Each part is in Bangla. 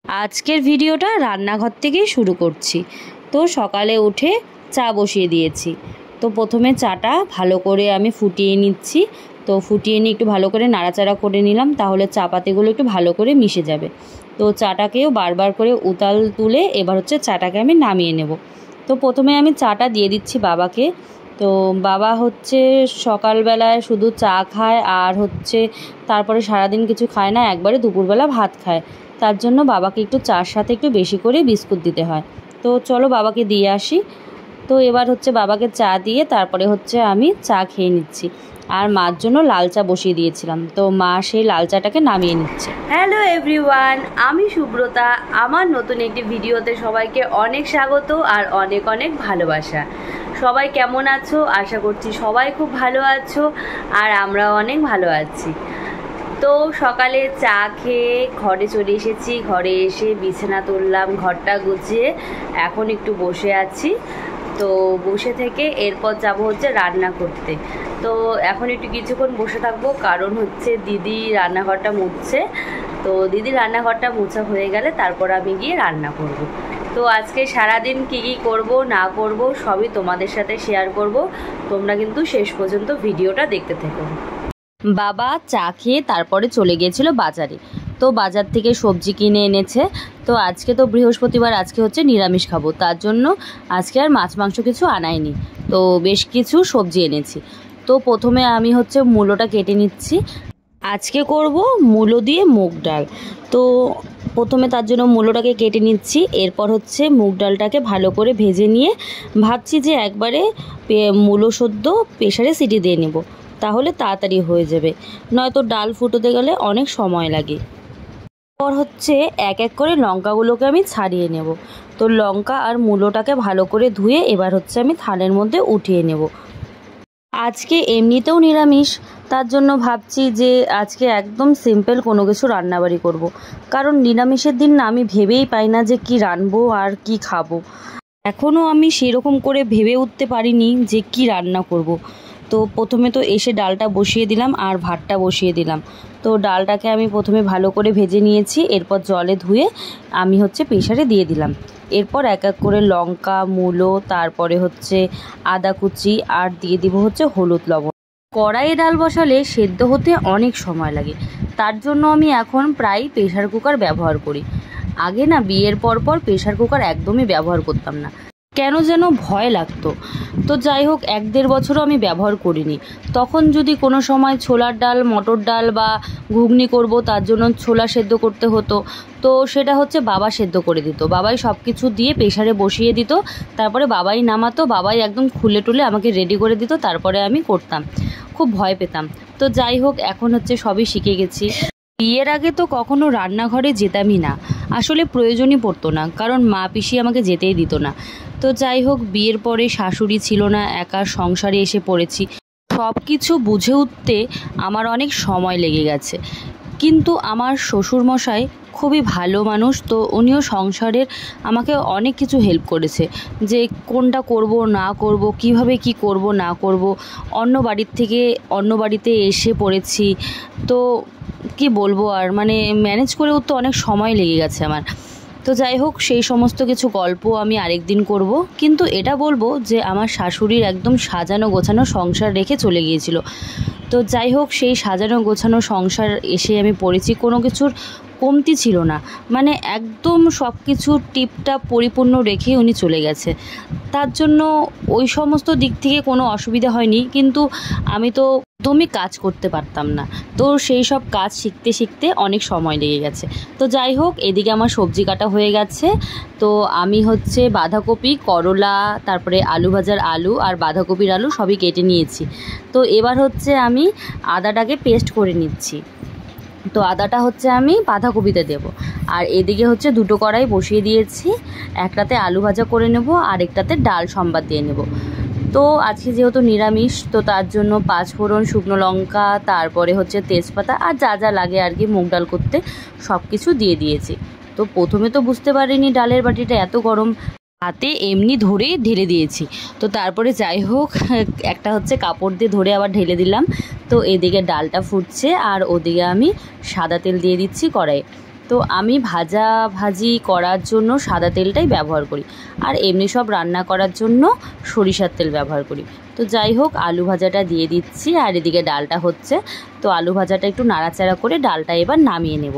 আজকের ভিডিওটা রান্নাঘর থেকেই শুরু করছি। তো সকালে উঠে চা বসিয়ে দিয়েছি। তো প্রথমে চাটা ভালো করে আমি ফুটিয়ে নিচ্ছি। তো ফুটিয়ে নিয়ে একটু ভালো করে নাড়াচাড়া করে নিলাম, তাহলে চা পাতিগুলো একটু ভালো করে মিশে যাবে। তো চাটাকেও বারবার করে উতাল তুলে এবার হচ্ছে চাটাকে আমি নামিয়ে নেব। তো প্রথমে আমি চাটা দিয়ে দিচ্ছি বাবাকে। তো বাবা হচ্ছে সকালবেলায় শুধু চা খায় আর হচ্ছে তারপরে সারাদিন কিছু খায় না, একবারে দুপুরবেলা ভাত খায়। তার জন্য বাবাকে একটু চার সাথে একটু বেশি করে বিস্কুট দিতে হয়। তো চলো বাবাকে দিয়ে আসি। তো এবার হচ্ছে বাবাকে চা দিয়ে তারপরে হচ্ছে আমি চা খেয়ে নিচ্ছি। আর মার জন্য লাল চা বসিয়ে দিয়েছিলাম, তো মা সেই লাল চাটাকে নামিয়ে নিচ্ছে। হ্যালো এভরিওয়ান, আমি সুব্রতা। আমার নতুন একটি ভিডিওতে সবাইকে অনেক স্বাগত আর অনেক অনেক ভালোবাসা। সবাই কেমন আছো? আশা করছি সবাই খুব ভালো আছো আর আমরাও অনেক ভালো আছি। তো সকালে চা খেয়ে ঘরে চলে এসেছি। ঘরে এসে বিছানা তুললাম, ঘরটা গুছিয়ে এখন একটু বসে আছি। তো বসে থেকে এরপর যাব হচ্ছে রান্না করতে। তো এখন একটু কিছুক্ষণ বসে থাকবো, কারণ হচ্ছে দিদি রান্নাঘরটা মুছছে। তো দিদি রান্নাঘরটা মোছা হয়ে গেলে তারপর আমি গিয়ে রান্না করব। তো আজকে সারাদিন কী কী করব না করব সবই তোমাদের সাথে শেয়ার করব। তোমরা কিন্তু শেষ পর্যন্ত ভিডিওটা দেখতে থেকো। বাবা চা খেয়ে তারপরে চলে গিয়েছিল বাজারে। তো বাজার থেকে সবজি কিনে এনেছে। তো আজকে তো বৃহস্পতিবার, আজকে হচ্ছে নিরামিষ খাবো, তার জন্য আজকে আর মাছ মাংস কিছু আনাইনি। তো বেশ কিছু সবজি এনেছি। তো প্রথমে আমি হচ্ছে মূলোটা কেটে নিচ্ছি। আজকে করব মূলো দিয়ে মুগ ডাল। তো প্রথমে তার জন্য মূলোটাকে কেটে নিচ্ছি। এরপর হচ্ছে মুগ ডালটাকে ভালো করে ভেজে নিয়ে ভাবছি যে একবারে মূলো সদ্য প্রেসারে সিটি দিয়ে নেব, তাহলে তাড়াতাড়ি হয়ে যাবে, নয়তো ডাল ফুটোতে গেলে অনেক সময় লাগে। এরপর হচ্ছে এক এক করে লঙ্কাগুলোকে আমি ছাড়িয়ে নেব। তো লঙ্কা আর মূলোটাকে ভালো করে ধুয়ে এবার হচ্ছে আমি থালের মধ্যে উঠিয়ে নেব। আজকে এমনিতেও নিরামিষ, তার জন্য ভাবছি যে আজকে একদম সিম্পল কোনো কিছু রান্নাবাড়ি করব। কারণ নিরামিষের দিন না আমি ভেবেই পাই না যে কি রান্নবো আর কি খাবো। এখনও আমি সেরকম করে ভেবে উঠতে পারিনি যে কি রান্না করব। তো প্রথমে তো এসে ডালটা বসিয়ে দিলাম আর ভাতটা বসিয়ে দিলাম। তো ডালটাকে আমি প্রথমে ভালো করে ভেজে নিয়েছি, এরপর জলে ধুয়ে আমি হচ্ছে প্রেসারে দিয়ে দিলাম। এরপর এক এক করে লঙ্কা, মূলো, তারপরে হচ্ছে আদা কুচি আর দিয়ে দিব হচ্ছে হলুদ, লবণ। কড়াইয়ে ডাল বসালে সেদ্ধ হতে অনেক সময় লাগে, তার জন্য আমি এখন প্রায় প্রেসার কুকার ব্যবহার করি। আগে না বিয়ের পর প্রেসার কুকার একদমই ব্যবহার করতাম না, কেন যেন ভয় লাগতো। তো যাই হোক 1-1.5 বছরও আমি ব্যবহার করিনি। তখন যদি কোনো সময় ছোলার ডাল, মটর ডাল বা ঘুগনি করব, তার জন্য ছোলা সেদ্ধ করতে হতো। তো সেটা হচ্ছে বাবা সেদ্ধ করে দিত, বাবাই সব কিছু দিয়ে প্রেসারে বসিয়ে দিত, তারপরে বাবাই নামাতো, বাবাই একদম খুলে টুলে আমাকে রেডি করে দিত, তারপরে আমি করতাম। খুব ভয় পেতাম। তো যাই হোক এখন হচ্ছে সবই শিখে গেছি। বিয়ের আগে তো কখনো রান্নাঘরে যেতামই না, আসলে প্রয়োজনই পড়তো না, কারণ মা পিসি আমাকে যেতেই দিত না। তো যাই হোক বিয়ের পরে শাশুড়ি ছিল না, একা সংসারে এসে পড়েছি। সব কিছু বুঝে উঠতে আমার অনেক সময় লেগে গেছে। কিন্তু আমার শ্বশুরমশাই খুবই ভালো মানুষ, তো উনিও সংসারের আমাকে অনেক কিছু হেল্প করেছে, যে কোনটা করব না করব, কিভাবে কি করব না করব। অন্য বাড়ির থেকে অন্য বাড়িতে এসে পড়েছি, তো কি বলবো আর, মানে ম্যানেজ করে উঠতে অনেক সময় লেগে গেছে আমার। তো যাই হোক সেই সমস্ত কিছু গল্প আমি আরেকদিন করব। কিন্তু এটা বলবো যে আমার শাশুড়ির একদম সাজানো গোছানো সংসার রেখে চলে গিয়েছিল। তো যাই হোক সেই সাজানো গোছানো সংসার এসে আমি পড়েছি, কোনো কিছুর কমতি ছিল না, মানে একদম সব কিছু টিপটাপ পরিপূর্ণ রেখে উনি চলে গেছে। তার জন্য ওই সমস্ত দিক থেকে কোনো অসুবিধা হয়নি, কিন্তু আমি তো একদমই কাজ করতে পারতাম না। তো সেই সব কাজ শিখতে শিখতে অনেক সময় লেগে গেছে। তো যাই হোক এদিকে আমার সবজি কাটা হয়ে গেছে। তো আমি হচ্ছে বাঁধাকপি, করলা, তারপরে আলু ভাজার আলু আর বাঁধাকপির আলু সবই কেটে নিয়েছি। তো এবার হচ্ছে আমি আদাটাকে পেস্ট করে নিচ্ছি। তো আদাটা হচ্ছে আমি বাঁধাকপিতে দেব। আর এদিকে হচ্ছে 2টো কড়াই বসিয়ে দিয়েছি, একটাতে আলু ভাজা করে নেব আর একটাতে ডাল সম্বাদ দিয়ে নেব। তো আজকে যেহেতু নিরামিষ, তো তার জন্য 5 ফোড়ন, শুকনো লঙ্কা, তারপরে হচ্ছে তেজপাতা আর যা যা লাগে আর কি মুগ ডাল করতে সব কিছু দিয়ে দিয়েছি। তো প্রথমে তো বুঝতে পারিনি ডালের বাটিটা এত গরম, হাতে এমনি ধরে ঢেলে দিয়েছি। তো তারপরে যাই হোক একটা হচ্ছে কাপড় দিয়ে ধরে আবার ঢেলে দিলাম। তো এদিকে ডালটা ফুটছে আর ওদিকে আমি সাদা তেল দিয়ে দিচ্ছি কড়াইয়ে। তো আমি ভাজি করার জন্য সাদা তেলটাই ব্যবহার করি, আর এমনি সব রান্না করার জন্য সরিষার তেল ব্যবহার করি। তো যাই হোক, আলু ভাজাটা দিয়ে দিচ্ছি, আর এদিকে ডালটা হচ্ছে। তো আলু ভাজাটা একটু নাড়াচাড়া করে ডালটা এবার নামিয়ে নেব।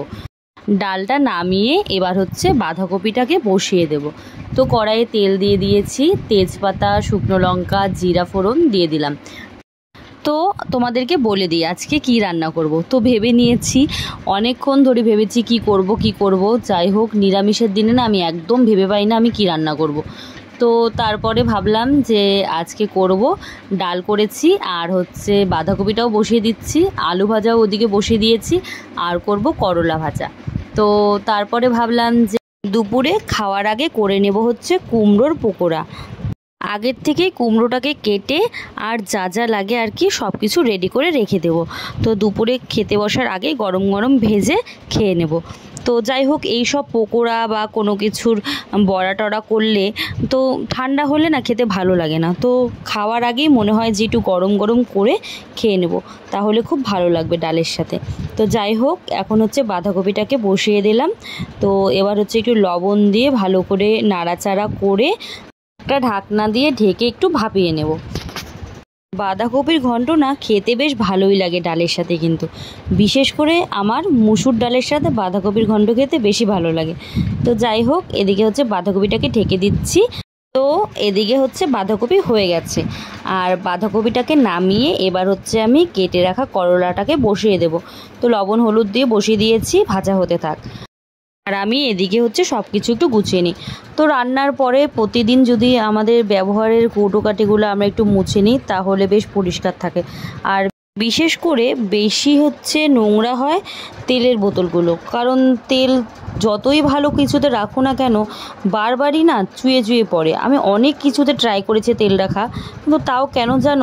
ডালটা নামিয়ে এবার হচ্ছে বাঁধাকপিটাকে বসিয়ে দেব। তো কড়াইয়ে তেল দিয়ে দিয়েছি, তেজপাতা, শুকনো লঙ্কা, জিরা ফোড়ন দিয়ে দিলাম। তো তোমাদেরকে বলে দিই আজকে কি রান্না করব। তো ভেবে নিয়েছি, অনেকক্ষণ ধরে ভেবেছি কি করব। যাই হোক, নিরামিষের দিনে না আমি একদম ভেবে পাই না আমি কি রান্না করব। তো তারপরে ভাবলাম যে আজকে করব ডাল করেছি, আর হচ্ছে বাঁধাকপিটাও বসিয়ে দিচ্ছি, আলু ভাজাও ওদিকে বসিয়ে দিয়েছি, আর করব করলা ভাজা। তো তারপরে ভাবলাম যে দুপুরে খাওয়ার আগে করে নেব হচ্ছে কুমড়োর পকোড়া। আগের থেকেই কুমড়োটাকে কেটে আর যা যা লাগে আর কি সব কিছু রেডি করে রেখে দেব। তো দুপুরে খেতে বসার আগে গরম গরম ভেজে খেয়ে নেব। তো যাই হোক, এই সব পকোড়া বা কোনো কিছুর বড়া টড়া করলে তো ঠান্ডা হলে না খেতে ভালো লাগে না। তো খাওয়ার আগেই মনে হয় যে একটু গরম গরম করে খেয়ে নেব, তাহলে খুব ভালো লাগবে ডালের সাথে। তো যাই হোক, এখন হচ্ছে বাঁধাকপিটাকে বসিয়ে দিলাম। তো এবার হচ্ছে একটু লবণ দিয়ে ভালো করে নাড়াচাড়া করে একটা ঢাকনা দিয়ে ঢেকে একটু ভাপিয়ে নেব। বাঁধাকপির ঘন্ট না খেতে বেশ ভালোই লাগে ডালের সাথে, কিন্তু বিশেষ করে আমার মুসুর ডালের সাথে বাঁধাকপির ঘন্ট খেতে বেশি ভালো লাগে। তো যাই হোক, এদিকে হচ্ছে বাঁধাকপিটাকে ঢেকে দিচ্ছি। তো এদিকে হচ্ছে বাঁধাকপি হয়ে গেছে, আর বাঁধাকপিটাকে নামিয়ে এবার হচ্ছে আমি কেটে রাখা করলাটাকে বসিয়ে দেব। তো লবণ হলুদ দিয়ে বসিয়ে দিয়েছি, ভাজা হতে থাক। আর আমি এদিকে হচ্ছে সব কিছু একটু গুছিয়ে নিই। তো রান্নার পরে প্রতিদিন যদি আমাদের ব্যবহারের কৌটোকাঠিগুলো আমরা একটু মুছে নিই, তাহলে বেশ পরিষ্কার থাকে। আর বিশেষ করে বেশি হচ্ছে নোংরা হয় তেলের বোতলগুলো, কারণ তেল যতই ভালো কিছুতে রাখো না কেন বারবারই না চুয়ে চুয়ে পড়ে। আমি অনেক কিছুতে ট্রাই করেছি তেল রাখা, কিন্তু তাও কেন যেন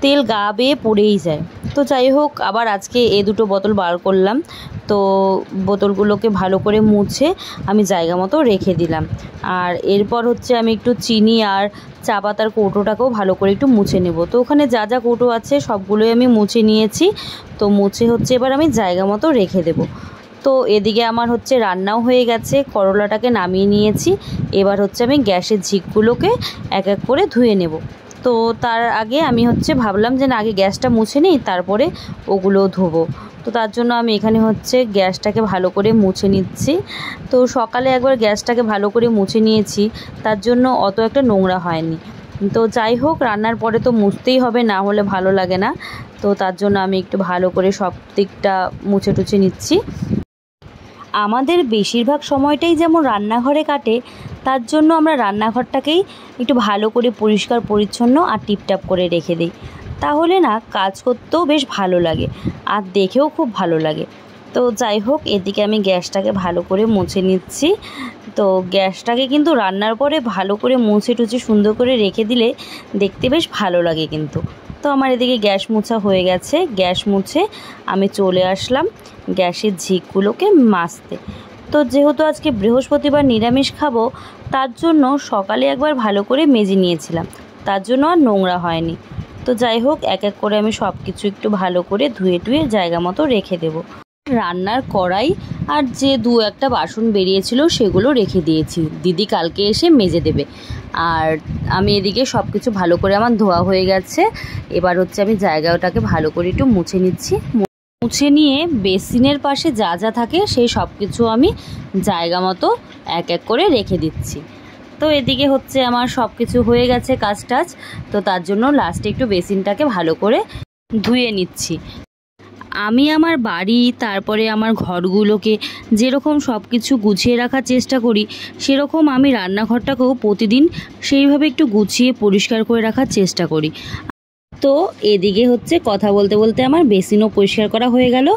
তেল গা বেয়ে পড়েই যায়। তো যাই হোক, আবার আজকে এই দুটো বোতল বার করলাম। তো বোতলগুলোকে ভালো করে মুছে আমি জায়গা মতো রেখে দিলাম। আর এরপর হচ্ছে আমি একটু চিনি আর চা পাতার কৌটোটাকেও ভালো করে একটু মুছে নেব। তো ওখানে যা যা কৌটো আছে সবগুলোই আমি মুছে নিয়েছি। তো মুছে হচ্ছে এবার আমি জায়গা মতো রেখে দেব। তো এদিকে আমার হচ্ছে রান্নাও হয়ে গেছে, করলাটাকে নামিয়ে নিয়েছি। এবার হচ্ছে আমি গ্যাসের ঝিকগুলোকে এক এক করে ধুয়ে নেব। তো তার আগে আমি হচ্ছে ভাবলাম যে না, আগে গ্যাসটা মুছে নিই, তারপরে ওগুলো ধোবো। তো তার জন্য আমি এখানে হচ্ছে গ্যাসটাকে ভালো করে মুছে নিচ্ছি। তো সকালে একবার গ্যাসটাকে ভালো করে মুছে নিয়েছি, তার জন্য অত একটা নোংরা হয়নি। তো যাই হোক, রান্নার পরে তো মুছতেই হবে, না হলে ভালো লাগে না। তো তার জন্য আমি একটু ভালো করে সব দিকটা মুছে টুছে নিচ্ছি। আমাদের বেশিরভাগ সময়টাই যেমন রান্নাঘরে কাটে, তার জন্য আমরা রান্নাঘরটাকেই একটু ভালো করে পরিষ্কার পরিচ্ছন্ন আর টিপটাপ করে রেখে দিই। তাহলে না কাজ করতেও বেশ ভালো লাগে, আর দেখেও খুব ভালো লাগে। তো যাই হোক, এদিকে আমি গ্যাসটাকে ভালো করে মুছে নিচ্ছি। তো গ্যাসটাকে কিন্তু রান্নার পরে ভালো করে মুছে টুছে সুন্দর করে রেখে দিলে দেখতে বেশ ভালো লাগে কিন্তু। তো আমার এদিকে গ্যাস মোছা হয়ে গেছে। গ্যাস মুছে আমি চলে আসলাম গ্যাসের ঝিকগুলোকে মাজতে। তো যেহেতু আজকে বৃহস্পতিবার নিরামিষ খাবো, তার জন্য সকালে একবার ভালো করে মেজে নিয়েছিলাম, তার জন্য আর নোংরা হয়নি। তো যাই হোক, এক এক করে আমি সব কিছু একটু ভালো করে ধুয়ে টুয়ে জায়গা মতো রেখে দেব। রান্নার কড়াই আর যে দু একটা বাসন বেরিয়েছিল সেগুলো রেখে দিয়েছি, দিদি কালকে এসে মেজে দেবে। আর আমি এদিকে সব কিছু ভালো করে আমার ধোয়া হয়ে গেছে। এবার হচ্ছে আমি জায়গাটাকে ভালো করে একটু মুছে নিচ্ছি। মুছে নিয়ে বেসিনের পাশে যা যা থাকে সেই সব কিছু আমি জায়গা মতো এক এক করে রেখে দিচ্ছি। তো এদিকে হচ্ছে আমার সব কিছু হয়ে গেছে কাজ টাজ। তো তার জন্য লাস্টে একটু বেসিনটাকে ভালো করে ধুয়ে নিচ্ছি। আমি আমার বাড়ি, তারপরে আমার ঘরগুলোকে যেরকম সব কিছু গুছিয়ে রাখার চেষ্টা করি, সেরকম আমি রান্নাঘরটাকেও প্রতিদিন সেইভাবে একটু গুছিয়ে পরিষ্কার করে রাখার চেষ্টা করি। তো এদিকে হচ্ছে কথা বলতে বলতে আমার বেসিনও পরিষ্কার করা হয়ে গেল,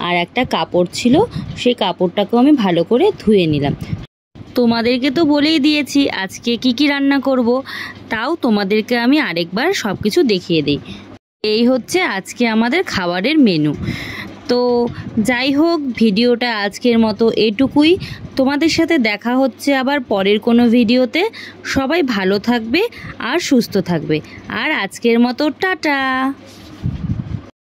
আর একটা কাপড় ছিল সেই কাপড়টাকেও আমি ভালো করে ধুয়ে নিলাম। তোমাদেরকে তো বলেই দিয়েছি আজকে কি কি রান্না করব, তাও তোমাদেরকে আমি আরেকবার সব কিছু দেখিয়ে দিই। এই হচ্ছে আজকে আমাদের খাবারের মেনু। তো যাই হোক, ভিডিওটা আজকের মতো এটুকুই। তোমাদের সাথে দেখা হচ্ছে আবার পরের কোনো ভিডিওতে। সবাই ভালো থাকবে আর সুস্থ থাকবে। আর আজকের মতো টাটা।